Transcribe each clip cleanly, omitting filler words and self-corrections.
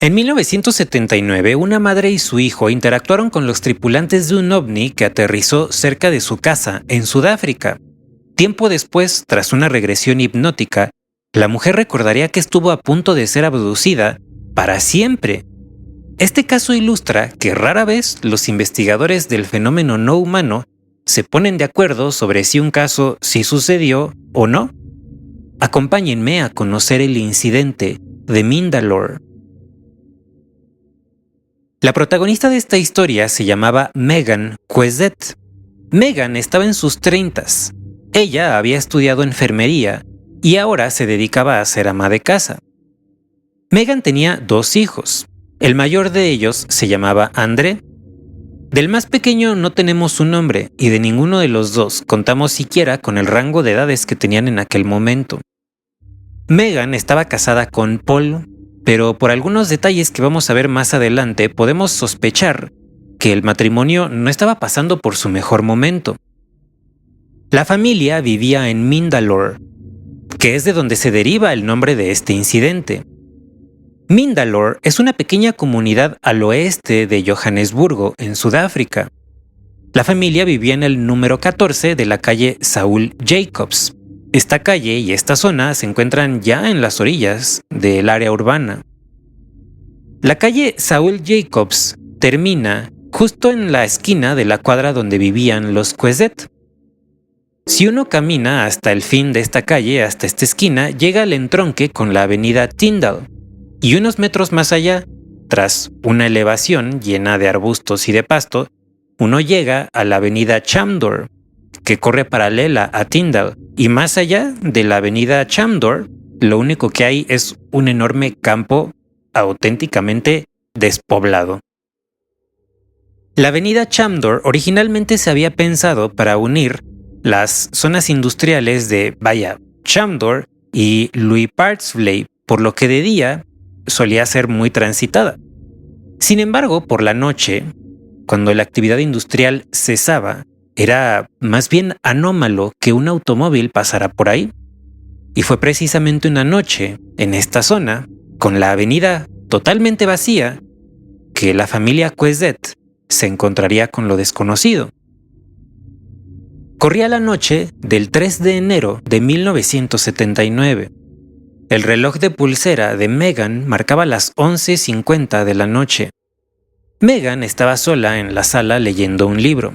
En 1979, una madre y su hijo interactuaron con los tripulantes de un ovni que aterrizó cerca de su casa, en Sudáfrica. Tiempo después, tras una regresión hipnótica, la mujer recordaría que estuvo a punto de ser abducida para siempre. Este caso ilustra que rara vez los investigadores del fenómeno no humano se ponen de acuerdo sobre si un caso sí sucedió o no. Acompáñenme a conocer el incidente de Mindalore. La protagonista de esta historia se llamaba Megan Quezet. Megan estaba en sus 30s. Ella había estudiado enfermería y ahora se dedicaba a ser ama de casa. Megan tenía 2 hijos. El mayor de ellos se llamaba André. Del más pequeño no tenemos un nombre y de ninguno de los dos contamos siquiera con el rango de edades que tenían en aquel momento. Megan estaba casada con Paul, pero por algunos detalles que vamos a ver más adelante podemos sospechar que el matrimonio no estaba pasando por su mejor momento. La familia vivía en Mindalore, que es de donde se deriva el nombre de este incidente. Mindalore es una pequeña comunidad al oeste de Johannesburgo, en Sudáfrica. La familia vivía en el número 14 de la calle Saul Jacobs. Esta calle y esta zona se encuentran ya en las orillas del área urbana. La calle Saul Jacobs termina justo en la esquina de la cuadra donde vivían los Quezet. Si uno camina hasta el fin de esta calle, hasta esta esquina, llega al entronque con la avenida Tyndall, y unos metros más allá, tras una elevación llena de arbustos y de pasto, uno llega a la avenida Chamdor, que corre paralela a Tyndall, y más allá de la avenida Chamdor, lo único que hay es un enorme campo auténticamente despoblado. La avenida Chamdor originalmente se había pensado para unir las zonas industriales de Chamdor y Louis-Partzvley, por lo que de día solía ser muy transitada. Sin embargo, por la noche, cuando la actividad industrial cesaba, era más bien anómalo que un automóvil pasara por ahí. Y fue precisamente una noche, en esta zona, con la avenida totalmente vacía, que la familia Quezet se encontraría con lo desconocido. Corría la noche del 3 de enero de 1979. El reloj de pulsera de Megan marcaba las 11:50 de la noche. Megan estaba sola en la sala leyendo un libro.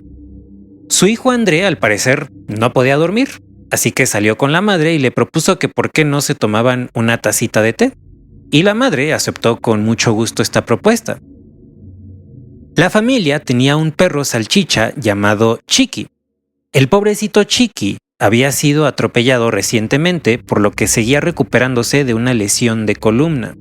Su hijo André, al parecer, no podía dormir, así que salió con la madre y le propuso que por qué no se tomaban una tacita de té. Y la madre aceptó con mucho gusto esta propuesta. La familia tenía un perro salchicha llamado Chiqui. El pobrecito Chiqui había sido atropellado recientemente, por lo que seguía recuperándose de una lesión de columna.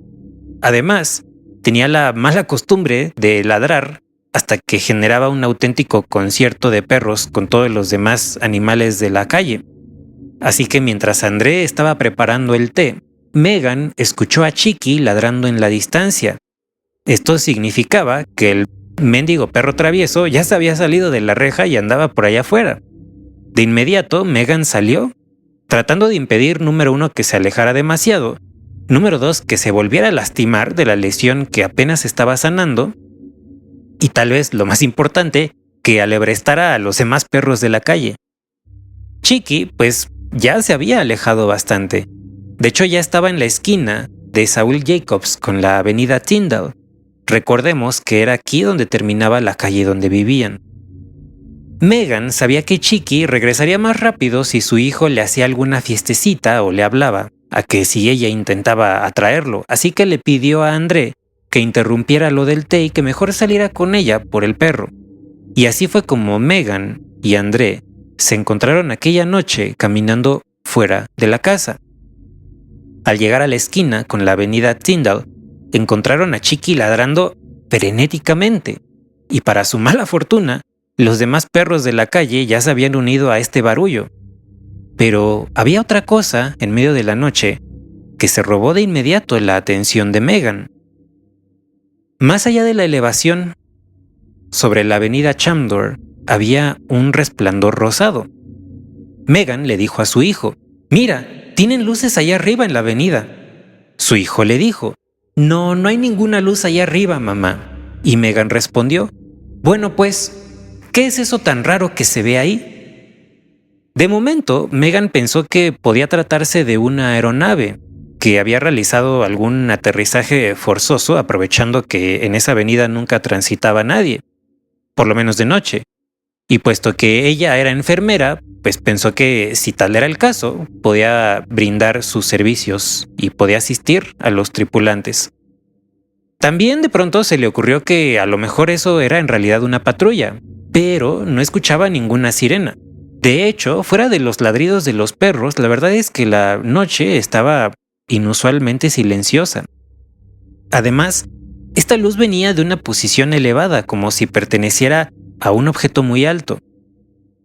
Además, tenía la mala costumbre de ladrar hasta que generaba un auténtico concierto de perros con todos los demás animales de la calle. Así que mientras André estaba preparando el té, Megan escuchó a Chiqui ladrando en la distancia. Esto significaba que el mendigo perro travieso ya se había salido de la reja y andaba por allá afuera. De inmediato, Megan salió, tratando de impedir, número 1, que se alejara demasiado, número 2, que se volviera a lastimar de la lesión que apenas estaba sanando, y tal vez lo más importante, que alebrestara a los demás perros de la calle. Chiqui, pues, ya se había alejado bastante. De hecho, ya estaba en la esquina de Saul Jacobs con la avenida Tyndall. Recordemos que era aquí donde terminaba la calle donde vivían. Megan sabía que Chiqui regresaría más rápido si su hijo le hacía alguna fiestecita o le hablaba, a que si ella intentaba atraerlo, así que le pidió a André que interrumpiera lo del té y que mejor saliera con ella por el perro. Y así fue como Megan y André se encontraron aquella noche caminando fuera de la casa. Al llegar a la esquina con la avenida Tyndall, encontraron a Chiqui ladrando frenéticamente, y para su mala fortuna, los demás perros de la calle ya se habían unido a este barullo. Pero había otra cosa en medio de la noche que se robó de inmediato la atención de Megan. Más allá de la elevación, sobre la avenida Chamdor, había un resplandor rosado. Megan le dijo a su hijo: «Mira, tienen luces allá arriba en la avenida». Su hijo le dijo: No, no hay ninguna luz allá arriba, mamá. Y Megan respondió, bueno pues, ¿qué es eso tan raro que se ve ahí? De momento, Megan pensó que podía tratarse de una aeronave que había realizado algún aterrizaje forzoso aprovechando que en esa avenida nunca transitaba nadie, por lo menos de noche. Y puesto que ella era enfermera, pues pensó que si tal era el caso, podía brindar sus servicios y podía asistir a los tripulantes. También de pronto se le ocurrió que a lo mejor eso era en realidad una patrulla, pero no escuchaba ninguna sirena. De hecho, fuera de los ladridos de los perros, la verdad es que la noche estaba inusualmente silenciosa. Además, esta luz venía de una posición elevada, como si perteneciera a un objeto muy alto.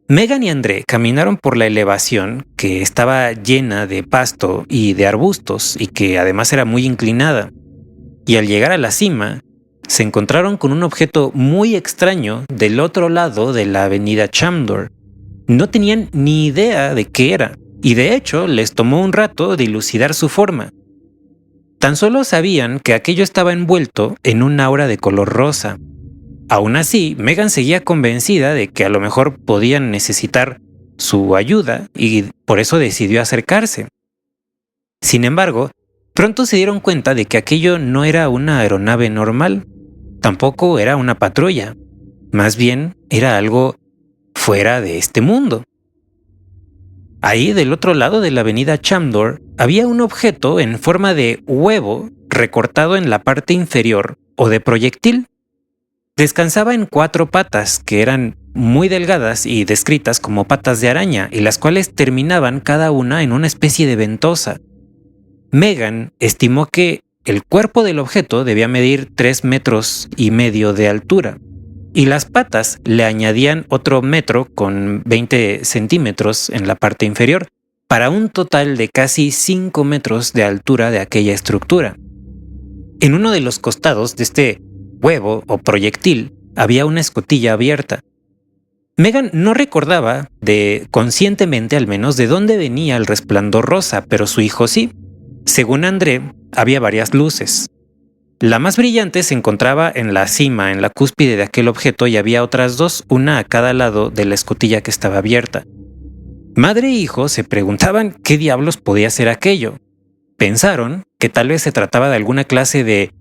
Megan y André caminaron por la elevación, que estaba llena de pasto y de arbustos y que además era muy inclinada. Y al llegar a la cima, se encontraron con un objeto muy extraño del otro lado de la avenida Chamdor. No tenían ni idea de qué era, y de hecho les tomó un rato dilucidar su forma. Tan solo sabían que aquello estaba envuelto en un aura de color rosa. Aún así, Megan seguía convencida de que a lo mejor podían necesitar su ayuda y por eso decidió acercarse. Sin embargo, pronto se dieron cuenta de que aquello no era una aeronave normal, tampoco era una patrulla, más bien era algo fuera de este mundo. Ahí, del otro lado de la avenida Chamdor, había un objeto en forma de huevo recortado en la parte inferior o de proyectil. Descansaba en 4 patas que eran muy delgadas y descritas como patas de araña y las cuales terminaban cada una en una especie de ventosa. Megan estimó que el cuerpo del objeto debía medir 3,5 metros de altura y las patas le añadían otro metro con 20 centímetros en la parte inferior para un total de casi 5 metros de altura de aquella estructura. En uno de los costados de este huevo o proyectil había una escotilla abierta. Megan no recordaba conscientemente al menos de dónde venía el resplandor rosa, pero su hijo sí. Según André, había varias luces. La más brillante se encontraba en la cima, en la cúspide de aquel objeto, y había otras 2, una a cada lado de la escotilla que estaba abierta. Madre e hijo se preguntaban qué diablos podía ser aquello. Pensaron que tal vez se trataba de alguna clase de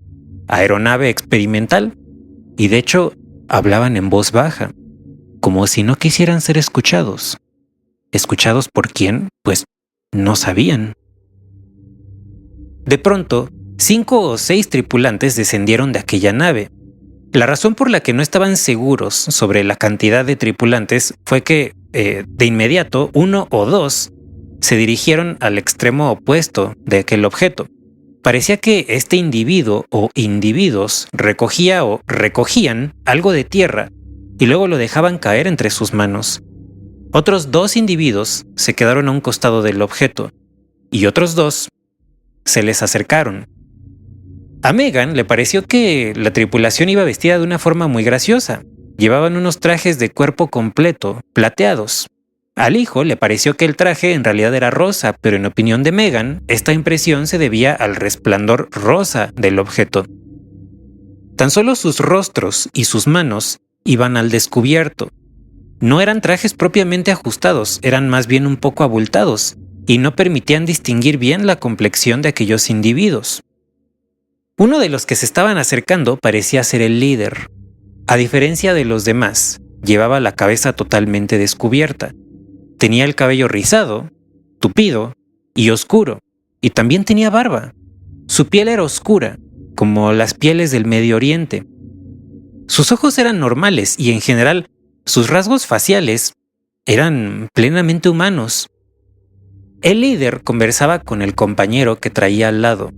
aeronave experimental, y de hecho hablaban en voz baja, como si no quisieran ser escuchados. ¿Escuchados por quién? Pues no sabían. De pronto, 5 o 6 tripulantes descendieron de aquella nave. La razón por la que no estaban seguros sobre la cantidad de tripulantes fue que, de inmediato, 1 o 2 se dirigieron al extremo opuesto de aquel objeto. Parecía que este individuo o individuos recogían algo de tierra y luego lo dejaban caer entre sus manos. Otros 2 individuos se quedaron a un costado del objeto y otros 2 se les acercaron. A Megan le pareció que la tripulación iba vestida de una forma muy graciosa. Llevaban unos trajes de cuerpo completo, plateados. Al hijo le pareció que el traje en realidad era rosa, pero en opinión de Megan, esta impresión se debía al resplandor rosa del objeto. Tan solo sus rostros y sus manos iban al descubierto. No eran trajes propiamente ajustados, eran más bien un poco abultados, y no permitían distinguir bien la complexión de aquellos individuos. Uno de los que se estaban acercando parecía ser el líder. A diferencia de los demás, llevaba la cabeza totalmente descubierta. Tenía el cabello rizado, tupido y oscuro, y también tenía barba. Su piel era oscura, como las pieles del Medio Oriente. Sus ojos eran normales y en general sus rasgos faciales eran plenamente humanos. El líder conversaba con el compañero que traía al lado.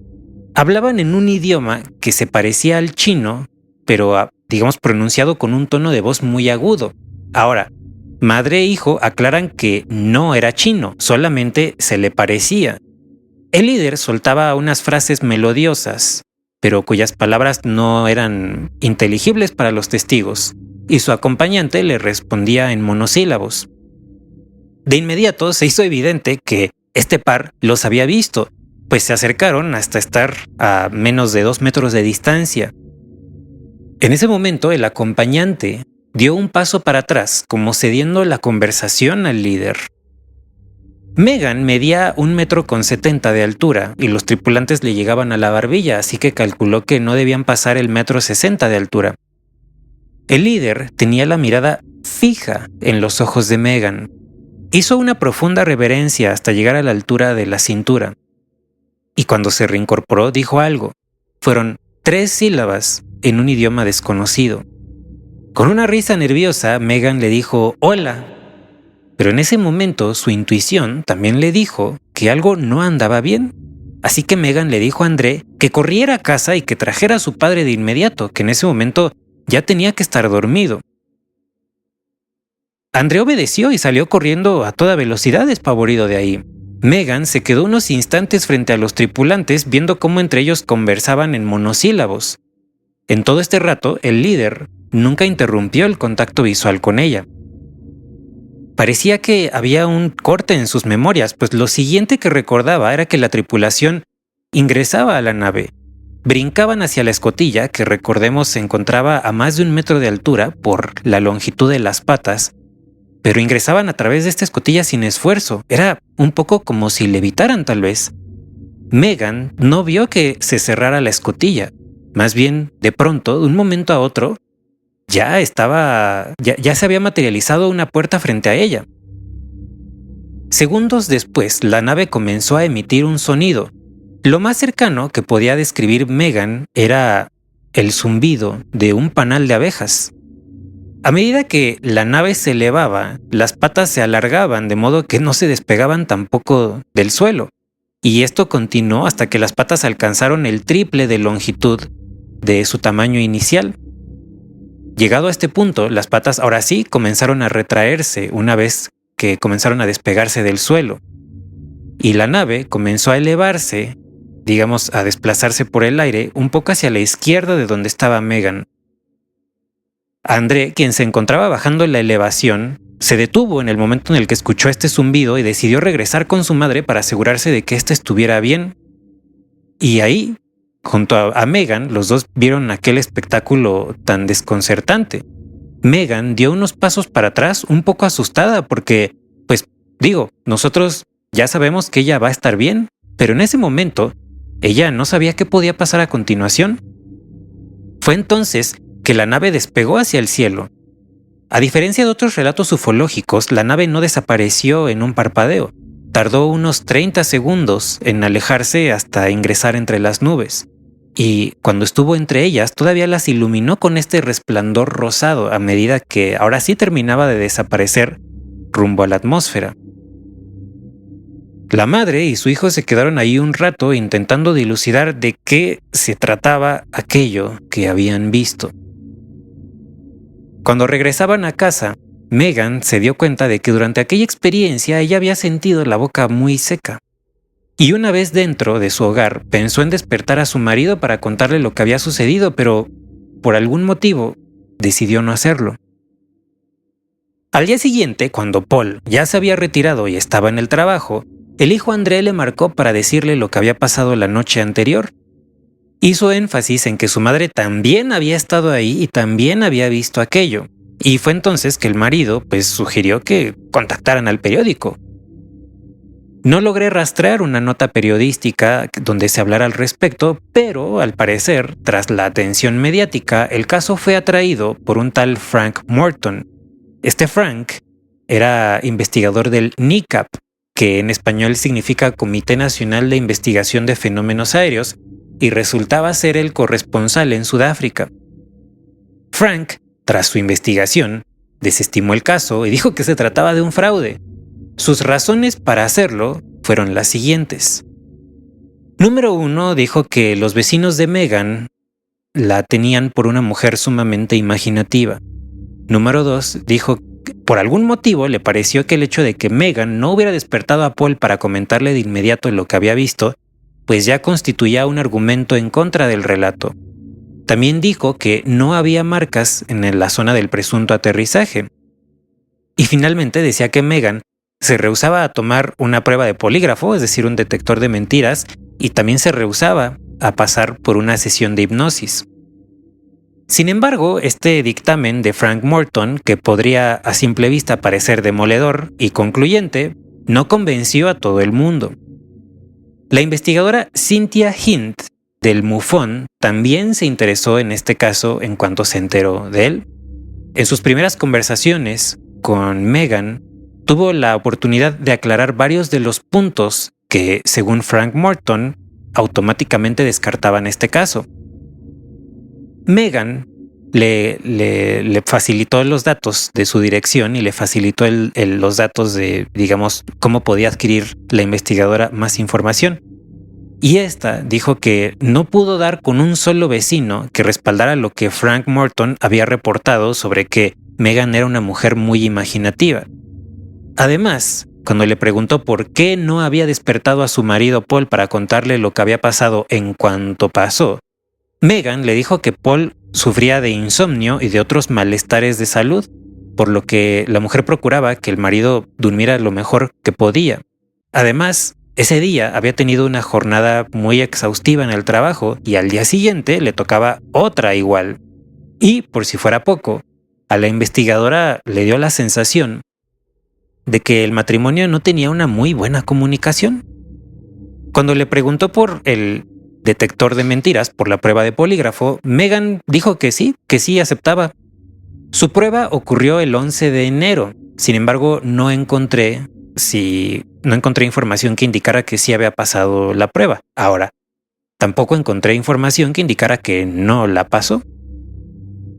Hablaban en un idioma que se parecía al chino, pero digamos pronunciado con un tono de voz muy agudo. Ahora, madre e hijo aclaran que no era chino, solamente se le parecía. El líder soltaba unas frases melodiosas, pero cuyas palabras no eran inteligibles para los testigos, y su acompañante le respondía en monosílabos. De inmediato se hizo evidente que este par los había visto, pues se acercaron hasta estar a menos de 2 metros de distancia. En ese momento el acompañante dio un paso para atrás, como cediendo la conversación al líder. Megan medía 1,70 m de altura y los tripulantes le llegaban a la barbilla, así que calculó que no debían pasar el 1,60 m de altura. El líder tenía la mirada fija en los ojos de Megan. Hizo una profunda reverencia hasta llegar a la altura de la cintura. Y cuando se reincorporó dijo algo. Fueron 3 sílabas en un idioma desconocido. Con una risa nerviosa, Megan le dijo «Hola». Pero en ese momento su intuición también le dijo que algo no andaba bien. Así que Megan le dijo a André que corriera a casa y que trajera a su padre de inmediato, que en ese momento ya tenía que estar dormido. André obedeció y salió corriendo a toda velocidad despavorido de ahí. Megan se quedó unos instantes frente a los tripulantes viendo cómo entre ellos conversaban en monosílabos. En todo este rato, el líder nunca interrumpió el contacto visual con ella. Parecía que había un corte en sus memorias, pues lo siguiente que recordaba era que la tripulación ingresaba a la nave. Brincaban hacia la escotilla, que recordemos se encontraba a más de 1 metro de altura por la longitud de las patas, pero ingresaban a través de esta escotilla sin esfuerzo. Era un poco como si levitaran tal vez. Megan no vio que se cerrara la escotilla. Más bien, de pronto, de un momento a otro, ya se había materializado una puerta frente a ella. Segundos después, la nave comenzó a emitir un sonido. Lo más cercano que podía describir Megan era el zumbido de un panal de abejas. A medida que la nave se elevaba, las patas se alargaban de modo que no se despegaban tampoco del suelo. Y esto continuó hasta que las patas alcanzaron el triple de longitud de su tamaño inicial. Llegado a este punto, las patas ahora sí comenzaron a retraerse una vez que comenzaron a despegarse del suelo. Y la nave comenzó a elevarse, digamos, a desplazarse por el aire un poco hacia la izquierda de donde estaba Megan. André, quien se encontraba bajando la elevación, se detuvo en el momento en el que escuchó este zumbido y decidió regresar con su madre para asegurarse de que ésta estuviera bien. Y ahí, junto a Megan, los dos vieron aquel espectáculo tan desconcertante. Megan dio unos pasos para atrás un poco asustada porque, nosotros ya sabemos que ella va a estar bien, pero en ese momento ella no sabía qué podía pasar a continuación. Fue entonces que la nave despegó hacia el cielo. A diferencia de otros relatos ufológicos, la nave no desapareció en un parpadeo. Tardó unos 30 segundos en alejarse hasta ingresar entre las nubes. Y cuando estuvo entre ellas, todavía las iluminó con este resplandor rosado a medida que ahora sí terminaba de desaparecer rumbo a la atmósfera. La madre y su hijo se quedaron ahí un rato intentando dilucidar de qué se trataba aquello que habían visto. Cuando regresaban a casa, Megan se dio cuenta de que durante aquella experiencia ella había sentido la boca muy seca. Y una vez dentro de su hogar, pensó en despertar a su marido para contarle lo que había sucedido, pero por algún motivo decidió no hacerlo. Al día siguiente, cuando Paul ya se había retirado y estaba en el trabajo, el hijo André le marcó para decirle lo que había pasado la noche anterior. Hizo énfasis en que su madre también había estado ahí y también había visto aquello. Y fue entonces que el marido sugirió que contactaran al periódico. No logré rastrear una nota periodística donde se hablara al respecto, pero al parecer, tras la atención mediática, el caso fue atraído por un tal Frank Morton. Este Frank era investigador del NICAP, que en español significa Comité Nacional de Investigación de Fenómenos Aéreos, y resultaba ser el corresponsal en Sudáfrica. Frank, tras su investigación, desestimó el caso y dijo que se trataba de un fraude. Sus razones para hacerlo fueron las siguientes. Número 1, dijo que los vecinos de Megan la tenían por una mujer sumamente imaginativa. Número 2, dijo que por algún motivo le pareció que el hecho de que Megan no hubiera despertado a Paul para comentarle de inmediato lo que había visto, pues ya constituía un argumento en contra del relato. También dijo que no había marcas en la zona del presunto aterrizaje. Y finalmente decía que Megan se rehusaba a tomar una prueba de polígrafo, es decir, un detector de mentiras, y también se rehusaba a pasar por una sesión de hipnosis. Sin embargo, este dictamen de Frank Morton, que podría a simple vista parecer demoledor y concluyente, no convenció a todo el mundo. La investigadora Cynthia Hint del MUFON también se interesó en este caso en cuanto se enteró de él. En sus primeras conversaciones con Megan, tuvo la oportunidad de aclarar varios de los puntos que, según Frank Morton, automáticamente descartaban este caso. Megan le facilitó los datos de su dirección y le facilitó los datos de, digamos, cómo podía adquirir la investigadora más información. Y esta dijo que no pudo dar con un solo vecino que respaldara lo que Frank Morton había reportado sobre que Megan era una mujer muy imaginativa. Además, cuando le preguntó por qué no había despertado a su marido Paul para contarle lo que había pasado en cuanto pasó, Megan le dijo que Paul sufría de insomnio y de otros malestares de salud, por lo que la mujer procuraba que el marido durmiera lo mejor que podía. Además, ese día había tenido una jornada muy exhaustiva en el trabajo y al día siguiente le tocaba otra igual. Y, por si fuera poco, a la investigadora le dio la sensación de que el matrimonio no tenía una muy buena comunicación. Cuando le preguntó por el detector de mentiras, por la prueba de polígrafo, Megan dijo que sí aceptaba. Su prueba ocurrió el 11 de enero, sin embargo no encontré información que indicara que sí había pasado la prueba. Ahora, tampoco encontré información que indicara que no la pasó.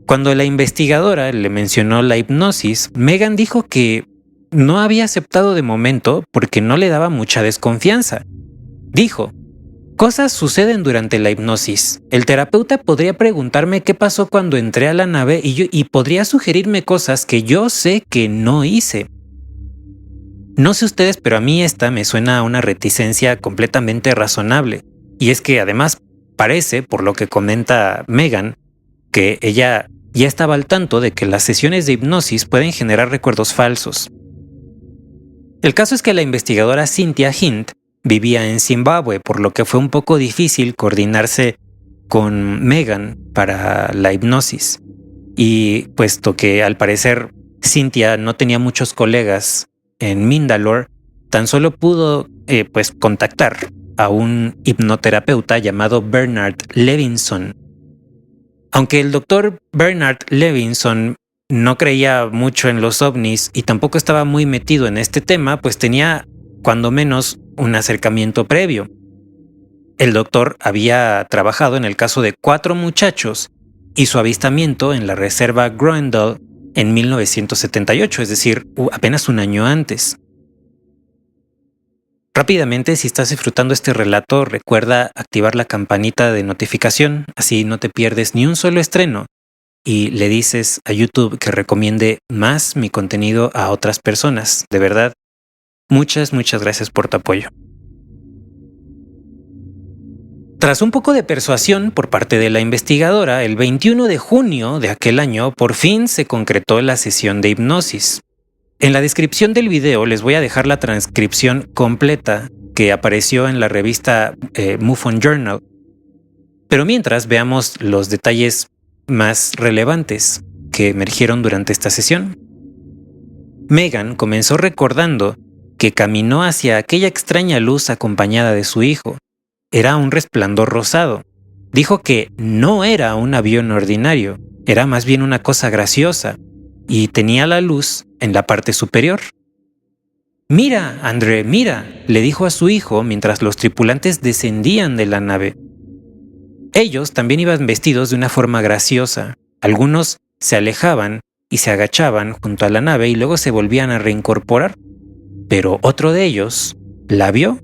Cuando la investigadora le mencionó la hipnosis, Megan dijo que no había aceptado de momento porque no le daba mucha desconfianza. Dijo: cosas suceden durante la hipnosis. El terapeuta podría preguntarme qué pasó cuando entré a la nave y podría sugerirme cosas que yo sé que no hice. No sé ustedes, pero a mí esta me suena a una reticencia completamente razonable. Y es que además parece, por lo que comenta Megan, que ella ya estaba al tanto de que las sesiones de hipnosis pueden generar recuerdos falsos. El caso es que la investigadora Cynthia Hint vivía en Zimbabue, por lo que fue un poco difícil coordinarse con Megan para la hipnosis. Y puesto que al parecer Cynthia no tenía muchos colegas en Mindalore, tan solo pudo contactar a un hipnoterapeuta llamado Bernard Levinson. Aunque el doctor Bernard Levinson no creía mucho en los ovnis y tampoco estaba muy metido en este tema, pues tenía cuando menos un acercamiento previo. El doctor había trabajado en el caso de 4 muchachos y su avistamiento en la reserva Groendahl en 1978, es decir, apenas un año antes. Rápidamente, si estás disfrutando este relato, recuerda activar la campanita de notificación, así no te pierdes ni un solo estreno, y le dices a YouTube que recomiende más mi contenido a otras personas. De verdad, muchas gracias por tu apoyo. Tras un poco de persuasión por parte de la investigadora, el 21 de junio de aquel año por fin se concretó la sesión de hipnosis. En la descripción del video les voy a dejar la transcripción completa que apareció en la revista MUFON Journal. Pero mientras veamos los detalles más relevantes que emergieron durante esta sesión. Megan comenzó recordando que caminó hacia aquella extraña luz acompañada de su hijo. Era un resplandor rosado. Dijo que no era un avión ordinario, era más bien una cosa graciosa, y tenía la luz en la parte superior. «Mira, André, mira», le dijo a su hijo mientras los tripulantes descendían de la nave. Ellos también iban vestidos de una forma graciosa. Algunos se alejaban y se agachaban junto a la nave y luego se volvían a reincorporar. Pero otro de ellos la vio.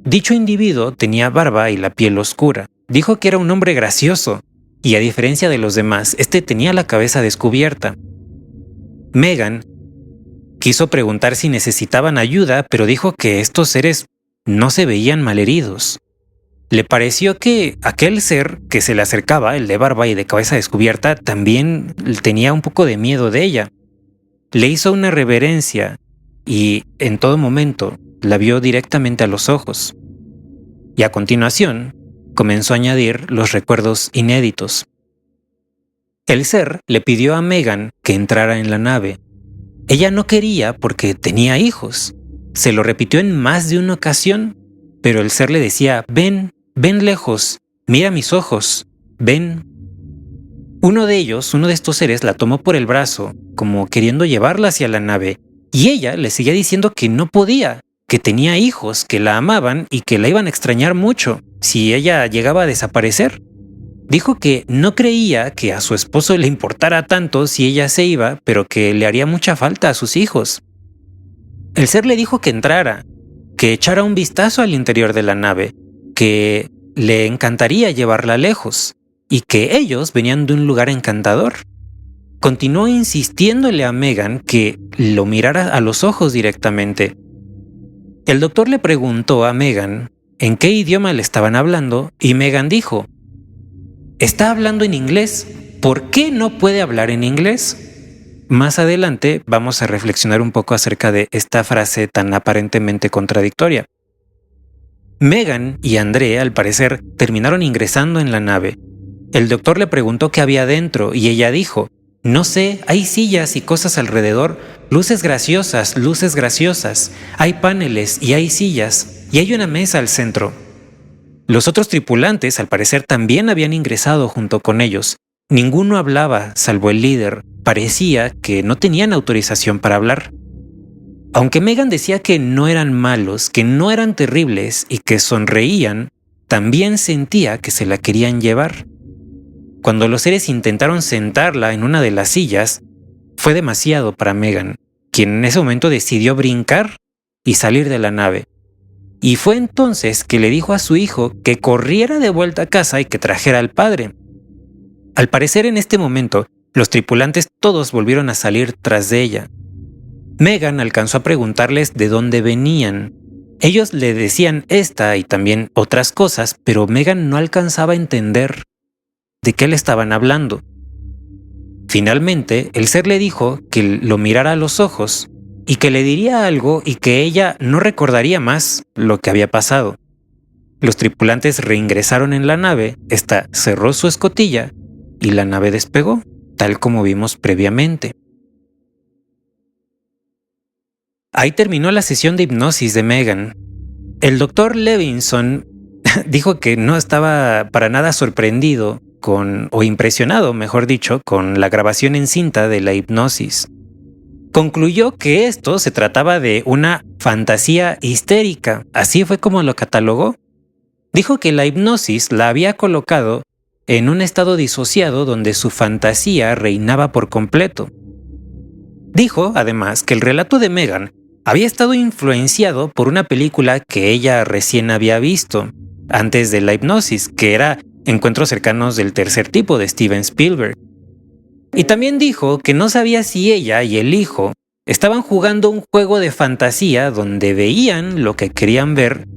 Dicho individuo tenía barba y la piel oscura. Dijo que era un hombre gracioso y, a diferencia de los demás, este tenía la cabeza descubierta. Megan quiso preguntar si necesitaban ayuda, pero dijo que estos seres no se veían malheridos. Le pareció que aquel ser que se le acercaba, el de barba y de cabeza descubierta, también tenía un poco de miedo de ella. Le hizo una reverencia y, en todo momento, la vio directamente a los ojos. y a continuación comenzó a añadir los recuerdos inéditos. El ser le pidió a Megan que entrara en la nave. Ella no quería porque tenía hijos. Se lo repitió en más de una ocasión, pero el ser le decía: ven, ven lejos, mira mis ojos, ven. Uno de estos seres, la tomó por el brazo, como queriendo llevarla hacia la nave, y ella le seguía diciendo que no podía, que tenía hijos, que la amaban y que la iban a extrañar mucho si ella llegaba a desaparecer. Dijo que no creía que a su esposo le importara tanto si ella se iba, pero que le haría mucha falta a sus hijos. El ser le dijo que entrara, que echara un vistazo al interior de la nave, que le encantaría llevarla lejos y que ellos venían de un lugar encantador. Continuó insistiéndole a Megan que lo mirara a los ojos directamente. El doctor le preguntó a Megan en qué idioma le estaban hablando y Megan dijo: está hablando en inglés. ¿Por qué no puede hablar en inglés? Más adelante vamos a reflexionar un poco acerca de esta frase tan aparentemente contradictoria. Megan y André, al parecer, terminaron ingresando en la nave. El doctor le preguntó qué había dentro y ella dijo: no sé, hay sillas y cosas alrededor, luces graciosas, hay paneles y hay sillas y hay una mesa al centro. Los otros tripulantes, al parecer, también habían ingresado junto con ellos. Ninguno hablaba, salvo el líder. Parecía que no tenían autorización para hablar. Aunque Megan decía que no eran malos, que no eran terribles y que sonreían, también sentía que se la querían llevar. Cuando los seres intentaron sentarla en una de las sillas, fue demasiado para Megan, quien en ese momento decidió brincar y salir de la nave. Y fue entonces que le dijo a su hijo que corriera de vuelta a casa y que trajera al padre. Al parecer, en este momento, los tripulantes todos volvieron a salir tras de ella. Megan alcanzó a preguntarles de dónde venían. Ellos le decían esta y también otras cosas, pero Megan no alcanzaba a entender de qué le estaban hablando. Finalmente, el ser le dijo que lo mirara a los ojos y que le diría algo y que ella no recordaría más lo que había pasado. Los tripulantes reingresaron en la nave, esta cerró su escotilla y la nave despegó, tal como vimos previamente. Ahí terminó la sesión de hipnosis de Megan. El doctor Levinson dijo que no estaba para nada sorprendido o impresionado, mejor dicho, con la grabación en cinta de la hipnosis. Concluyó que esto se trataba de una fantasía histérica, así fue como lo catalogó. Dijo que la hipnosis la había colocado en un estado disociado donde su fantasía reinaba por completo. Dijo, además, que el relato de Megan había estado influenciado por una película que ella recién había visto, antes de la hipnosis, que era Encuentros cercanos del tercer tipo de Steven Spielberg. Y también dijo que no sabía si ella y el hijo estaban jugando un juego de fantasía donde veían lo que querían ver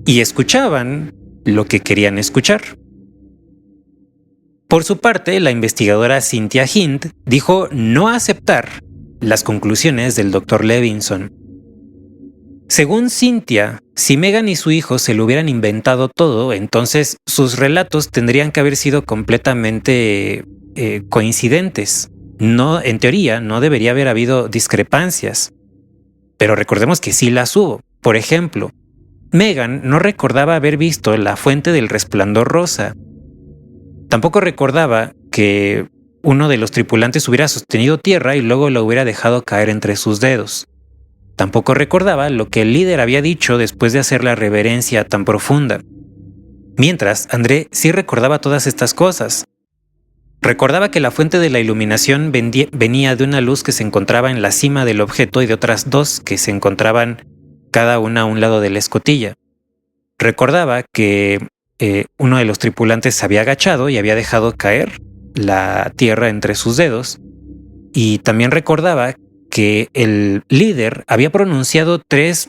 y escuchaban lo que querían escuchar. Por su parte, la investigadora Cynthia Hind dijo no aceptar las conclusiones del Dr. Levinson. Según Cynthia, si Megan y su hijo se lo hubieran inventado todo, entonces sus relatos tendrían que haber sido completamente coincidentes. No, en teoría, no debería haber habido discrepancias. Pero recordemos que sí las hubo. Por ejemplo, Megan no recordaba haber visto la fuente del resplandor rosa. Tampoco recordaba que uno de los tripulantes hubiera sostenido tierra y luego lo hubiera dejado caer entre sus dedos. Tampoco recordaba lo que el líder había dicho después de hacer la reverencia tan profunda. Mientras, André sí recordaba todas estas cosas. Recordaba que la fuente de la iluminación venía de una luz que se encontraba en la cima del objeto y de otras dos que se encontraban cada una a un lado de la escotilla. Recordaba que uno de los tripulantes se había agachado y había dejado caer la tierra entre sus dedos. Y también recordaba que el líder había pronunciado 3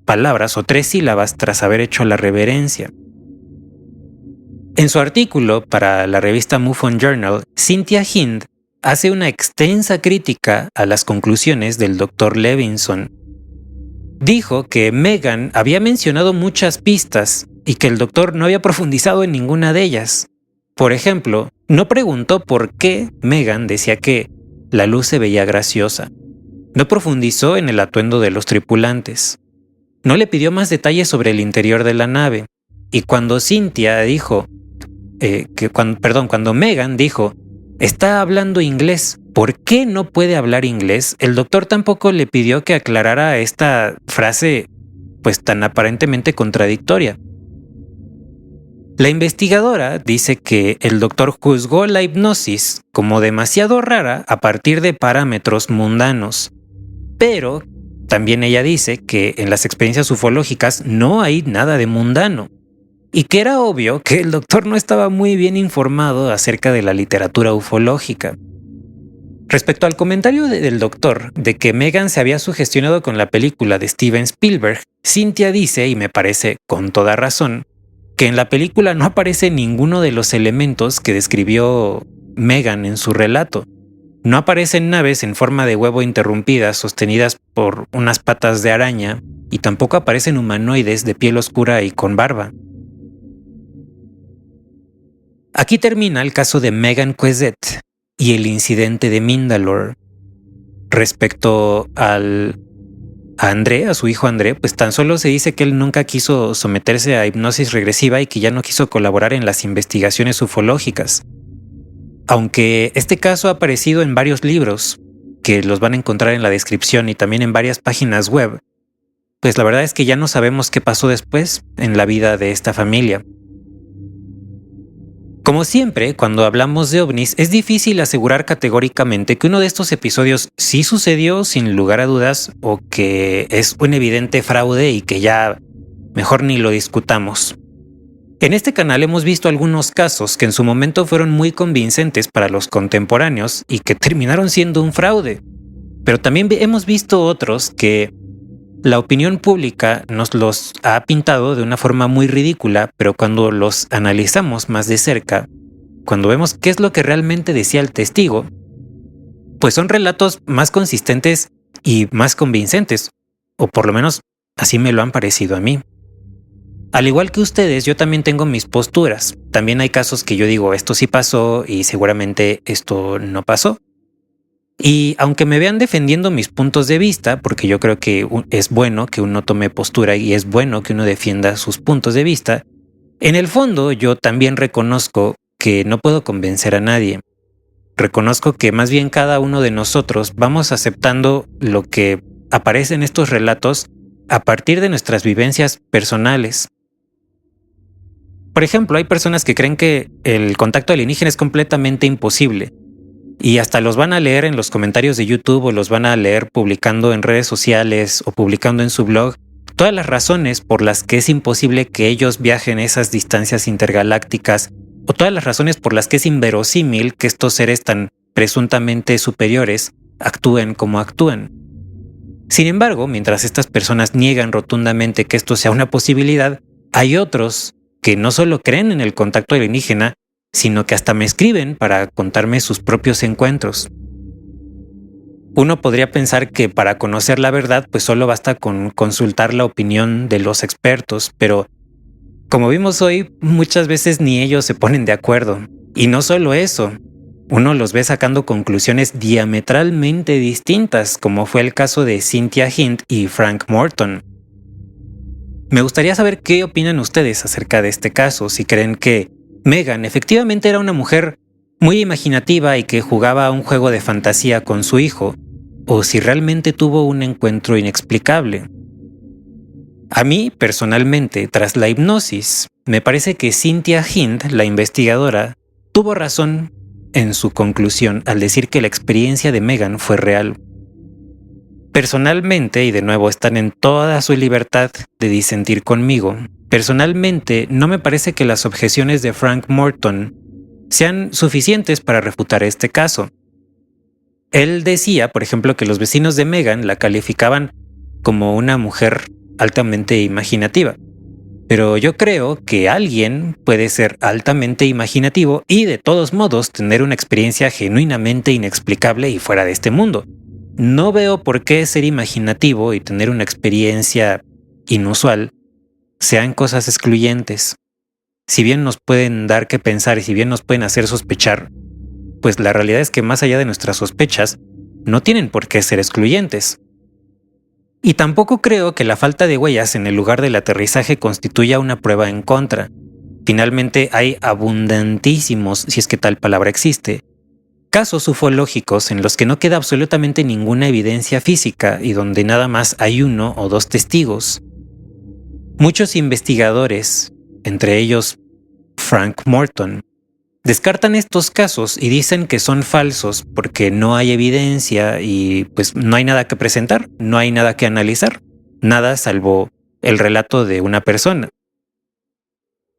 palabras o 3 sílabas tras haber hecho la reverencia. En su artículo para la revista MUFON Journal, Cynthia Hind hace una extensa crítica a las conclusiones del Dr. Levinson. dijo que Megan había mencionado muchas pistas y que el doctor no había profundizado en ninguna de ellas. Por ejemplo, no preguntó por qué Megan decía que la luz se veía graciosa. No profundizó en el atuendo de los tripulantes. No le pidió más detalles sobre el interior de la nave. Y cuando Cynthia dijo, cuando Megan dijo, está hablando inglés, ¿por qué no puede hablar inglés? El doctor tampoco le pidió que aclarara esta frase, pues tan aparentemente contradictoria. La investigadora dice que el doctor juzgó la hipnosis como demasiado rara a partir de parámetros mundanos, pero también ella dice que en las experiencias ufológicas no hay nada de mundano, y que era obvio que el doctor no estaba muy bien informado acerca de la literatura ufológica. Respecto al comentario del doctor de que Megan se había sugestionado con la película de Steven Spielberg, Cynthia dice, y me parece con toda razón, que en la película no aparece ninguno de los elementos que describió Megan en su relato. No aparecen naves en forma de huevo interrumpidas sostenidas por unas patas de araña, y tampoco aparecen humanoides de piel oscura y con barba. Aquí termina el caso de Megan Quezet y el incidente de Mindalore. Respecto a su hijo André, pues tan solo se dice que él nunca quiso someterse a hipnosis regresiva y que ya no quiso colaborar en las investigaciones ufológicas. Aunque este caso ha aparecido en varios libros, que los van a encontrar en la descripción y también en varias páginas web, pues la verdad es que ya no sabemos qué pasó después en la vida de esta familia. Como siempre, cuando hablamos de ovnis, es difícil asegurar categóricamente que uno de estos episodios sí sucedió sin lugar a dudas o que es un evidente fraude y que ya mejor ni lo discutamos. En este canal hemos visto algunos casos que en su momento fueron muy convincentes para los contemporáneos y que terminaron siendo un fraude, pero también hemos visto otros que la opinión pública nos los ha pintado de una forma muy ridícula, pero cuando los analizamos más de cerca, cuando vemos qué es lo que realmente decía el testigo, pues son relatos más consistentes y más convincentes, o por lo menos así me lo han parecido a mí. Al igual que ustedes, yo también tengo mis posturas. También hay casos que yo digo, esto sí pasó y seguramente esto no pasó. Y aunque me vean defendiendo mis puntos de vista, porque yo creo que es bueno que uno tome postura y es bueno que uno defienda sus puntos de vista, en el fondo yo también reconozco que no puedo convencer a nadie. Reconozco que más bien cada uno de nosotros vamos aceptando lo que aparece en estos relatos a partir de nuestras vivencias personales. Por ejemplo, hay personas que creen que el contacto alienígena es completamente imposible. Y hasta los van a leer en los comentarios de YouTube o los van a leer publicando en redes sociales o publicando en su blog todas las razones por las que es imposible que ellos viajen esas distancias intergalácticas o todas las razones por las que es inverosímil que estos seres tan presuntamente superiores actúen como actúan. Sin embargo, mientras estas personas niegan rotundamente que esto sea una posibilidad, hay otros que no solo creen en el contacto alienígena, sino que hasta me escriben para contarme sus propios encuentros. Uno podría pensar que para conocer la verdad pues solo basta con consultar la opinión de los expertos, pero como vimos hoy, muchas veces ni ellos se ponen de acuerdo. Y no solo eso, uno los ve sacando conclusiones diametralmente distintas, como fue el caso de Cynthia Hind y Frank Morton. Me gustaría saber qué opinan ustedes acerca de este caso, si creen que Megan efectivamente era una mujer muy imaginativa y que jugaba un juego de fantasía con su hijo, o si realmente tuvo un encuentro inexplicable. A mí, personalmente, tras la hipnosis, me parece que Cynthia Hind, la investigadora, tuvo razón en su conclusión al decir que la experiencia de Megan fue real. Personalmente, y de nuevo están en toda su libertad de disentir conmigo, personalmente no me parece que las objeciones de Frank Morton sean suficientes para refutar este caso. Él decía, por ejemplo, que los vecinos de Megan la calificaban como una mujer altamente imaginativa. Pero yo creo que alguien puede ser altamente imaginativo y de todos modos tener una experiencia genuinamente inexplicable y fuera de este mundo. no veo por qué ser imaginativo y tener una experiencia inusual sean cosas excluyentes. Si bien nos pueden dar que pensar y si bien nos pueden hacer sospechar, pues la realidad es que más allá de nuestras sospechas, no tienen por qué ser excluyentes. Y tampoco creo que la falta de huellas en el lugar del aterrizaje constituya una prueba en contra. Finalmente hay abundantísimos, si es que tal palabra existe, casos ufológicos en los que no queda absolutamente ninguna evidencia física y donde nada más hay 1 o 2 testigos. Muchos investigadores, entre ellos Frank Morton, descartan estos casos y dicen que son falsos porque no hay evidencia y pues no hay nada que presentar, no hay nada que analizar, nada salvo el relato de una persona.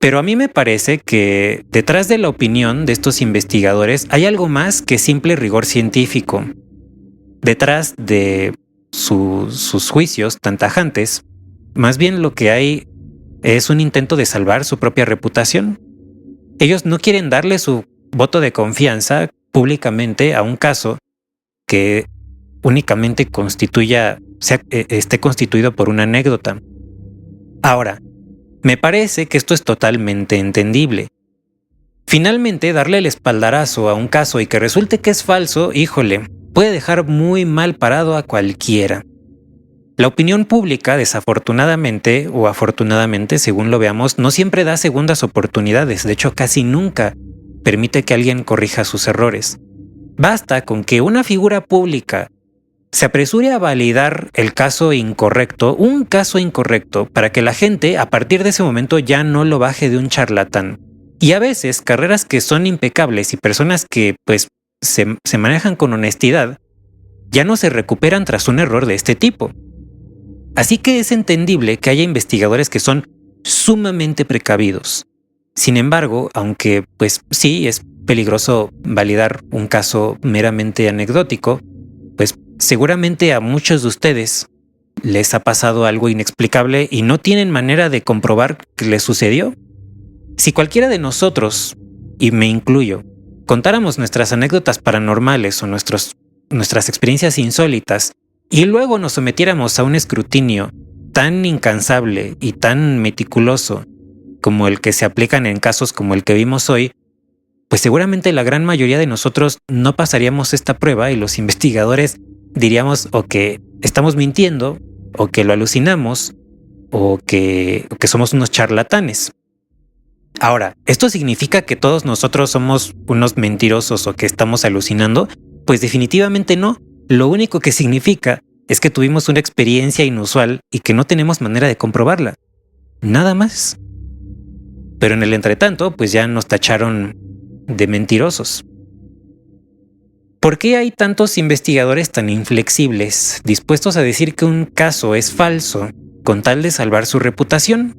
Pero a mí me parece que detrás de la opinión de estos investigadores hay algo más que simple rigor científico. Detrás de sus juicios tan tajantes, más bien lo que hay es un intento de salvar su propia reputación. Ellos no quieren darle su voto de confianza públicamente a un caso que únicamente esté constituido por una anécdota. Ahora, me parece que esto es totalmente entendible. Finalmente, darle el espaldarazo a un caso y que resulte que es falso, híjole, puede dejar muy mal parado a cualquiera. La opinión pública, desafortunadamente o afortunadamente, según lo veamos, no siempre da segundas oportunidades, de hecho casi nunca permite que alguien corrija sus errores. Basta con que una figura pública se apresure a validar el caso incorrecto, un caso incorrecto, para que la gente a partir de ese momento ya no lo baje de un charlatán. Y a veces carreras que son impecables y personas que pues se manejan con honestidad ya no se recuperan tras un error de este tipo. Así que es entendible que haya investigadores que son sumamente precavidos. Sin embargo, aunque pues sí es peligroso validar un caso meramente anecdótico, pues seguramente a muchos de ustedes les ha pasado algo inexplicable y no tienen manera de comprobar qué les sucedió. Si cualquiera de nosotros, y me incluyo, contáramos nuestras anécdotas paranormales o nuestras experiencias insólitas y luego nos sometiéramos a un escrutinio tan incansable y tan meticuloso como el que se aplican en casos como el que vimos hoy, pues seguramente la gran mayoría de nosotros no pasaríamos esta prueba y los investigadores diríamos o que estamos mintiendo, o que lo alucinamos, o que somos unos charlatanes. Ahora, ¿esto significa que todos nosotros somos unos mentirosos o que estamos alucinando? Pues definitivamente no. Lo único que significa es que tuvimos una experiencia inusual y que no tenemos manera de comprobarla. Nada más. Pero en el entretanto, pues ya nos tacharon de mentirosos. ¿Por qué hay tantos investigadores tan inflexibles, dispuestos a decir que un caso es falso con tal de salvar su reputación?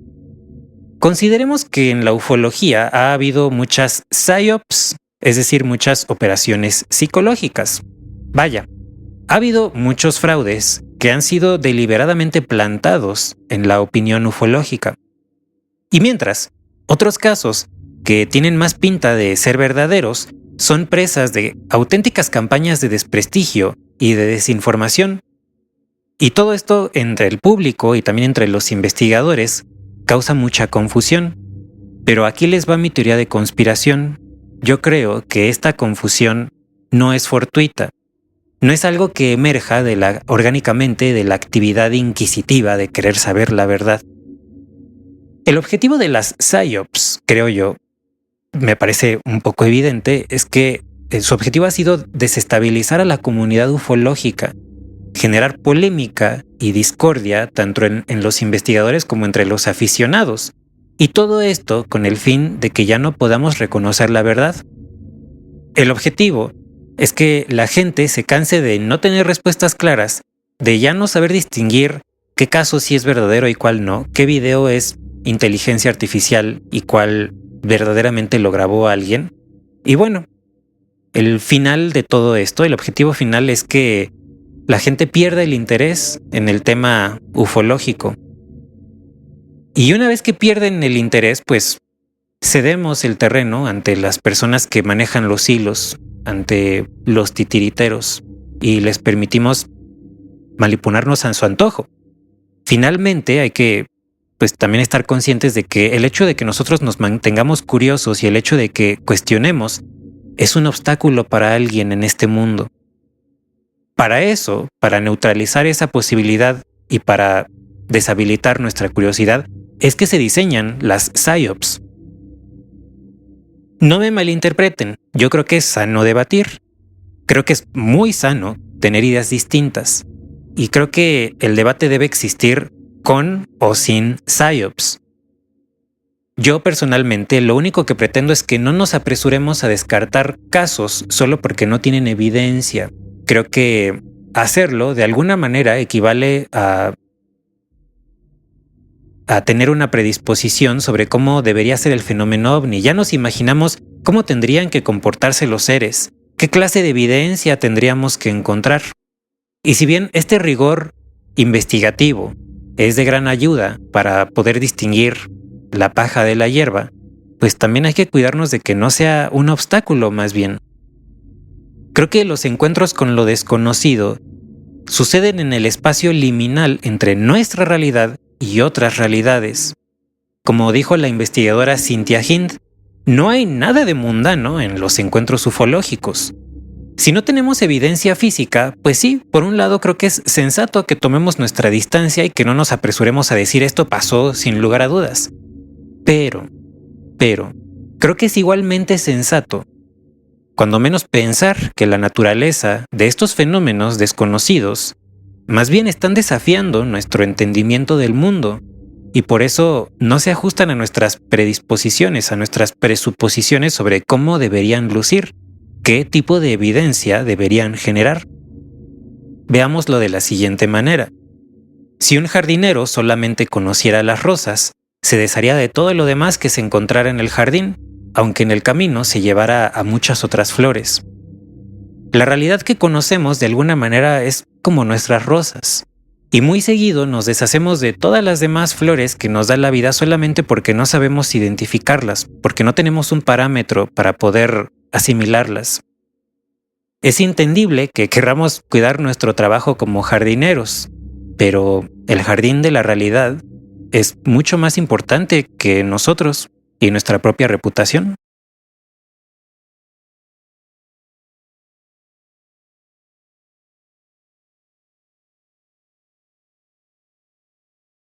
Consideremos que en la ufología ha habido muchas PSYOPs, es decir, muchas operaciones psicológicas. Vaya, ha habido muchos fraudes que han sido deliberadamente plantados en la opinión ufológica. Y mientras, otros casos que tienen más pinta de ser verdaderos son presas de auténticas campañas de desprestigio y de desinformación. Y todo esto entre el público y también entre los investigadores causa mucha confusión. Pero aquí les va mi teoría de conspiración. Yo creo que esta confusión no es fortuita. No es algo que emerja orgánicamente de la actividad inquisitiva de querer saber la verdad. El objetivo de las PSYOPs, creo yo, me parece un poco evidente, es que su objetivo ha sido desestabilizar a la comunidad ufológica, generar polémica y discordia tanto en los investigadores como entre los aficionados, y todo esto con el fin de que ya no podamos reconocer la verdad. El objetivo es que la gente se canse de no tener respuestas claras, de ya no saber distinguir qué caso sí es verdadero y cuál no, qué video es inteligencia artificial y cuál verdaderamente lo grabó alguien. Y bueno, el final de todo esto, el objetivo final es que la gente pierda el interés en el tema ufológico. Y una vez que pierden el interés, pues cedemos el terreno ante las personas que manejan los hilos, ante los titiriteros. y les permitimos manipularnos a su antojo. Finalmente hay que también estar conscientes de que el hecho de que nosotros nos mantengamos curiosos y el hecho de que cuestionemos es un obstáculo para alguien en este mundo. Para eso, para neutralizar esa posibilidad y para deshabilitar nuestra curiosidad, es que se diseñan las PSYOPs. No me malinterpreten, yo creo que es sano debatir. Creo que es muy sano tener ideas distintas. Y creo que el debate debe existir con o sin PSYOPs. Yo personalmente lo único que pretendo es que no nos apresuremos a descartar casos solo porque no tienen evidencia. Creo que hacerlo de alguna manera equivale a tener una predisposición sobre cómo debería ser el fenómeno ovni. Ya nos imaginamos cómo tendrían que comportarse los seres, qué clase de evidencia tendríamos que encontrar. Y si bien este rigor investigativo es de gran ayuda para poder distinguir la paja de la hierba, pues también hay que cuidarnos de que no sea un obstáculo más bien. Creo que los encuentros con lo desconocido suceden en el espacio liminal entre nuestra realidad y otras realidades. Como dijo la investigadora Cynthia Hind, no hay nada de mundano en los encuentros ufológicos. Si no tenemos evidencia física, pues sí, por un lado creo que es sensato que tomemos nuestra distancia y que no nos apresuremos a decir esto pasó sin lugar a dudas. Pero, creo que es igualmente sensato, cuando menos pensar que la naturaleza de estos fenómenos desconocidos más bien están desafiando nuestro entendimiento del mundo y por eso no se ajustan a nuestras predisposiciones, a nuestras presuposiciones sobre cómo deberían lucir, qué tipo de evidencia deberían generar. Veámoslo de la siguiente manera. Si un jardinero solamente conociera las rosas, se desharía de todo lo demás que se encontrara en el jardín, aunque en el camino se llevara a muchas otras flores. La realidad que conocemos de alguna manera es como nuestras rosas, y muy seguido nos deshacemos de todas las demás flores que nos da la vida solamente porque no sabemos identificarlas, porque no tenemos un parámetro para poder asimilarlas. Es entendible que querramos cuidar nuestro trabajo como jardineros, pero el jardín de la realidad es mucho más importante que nosotros y nuestra propia reputación.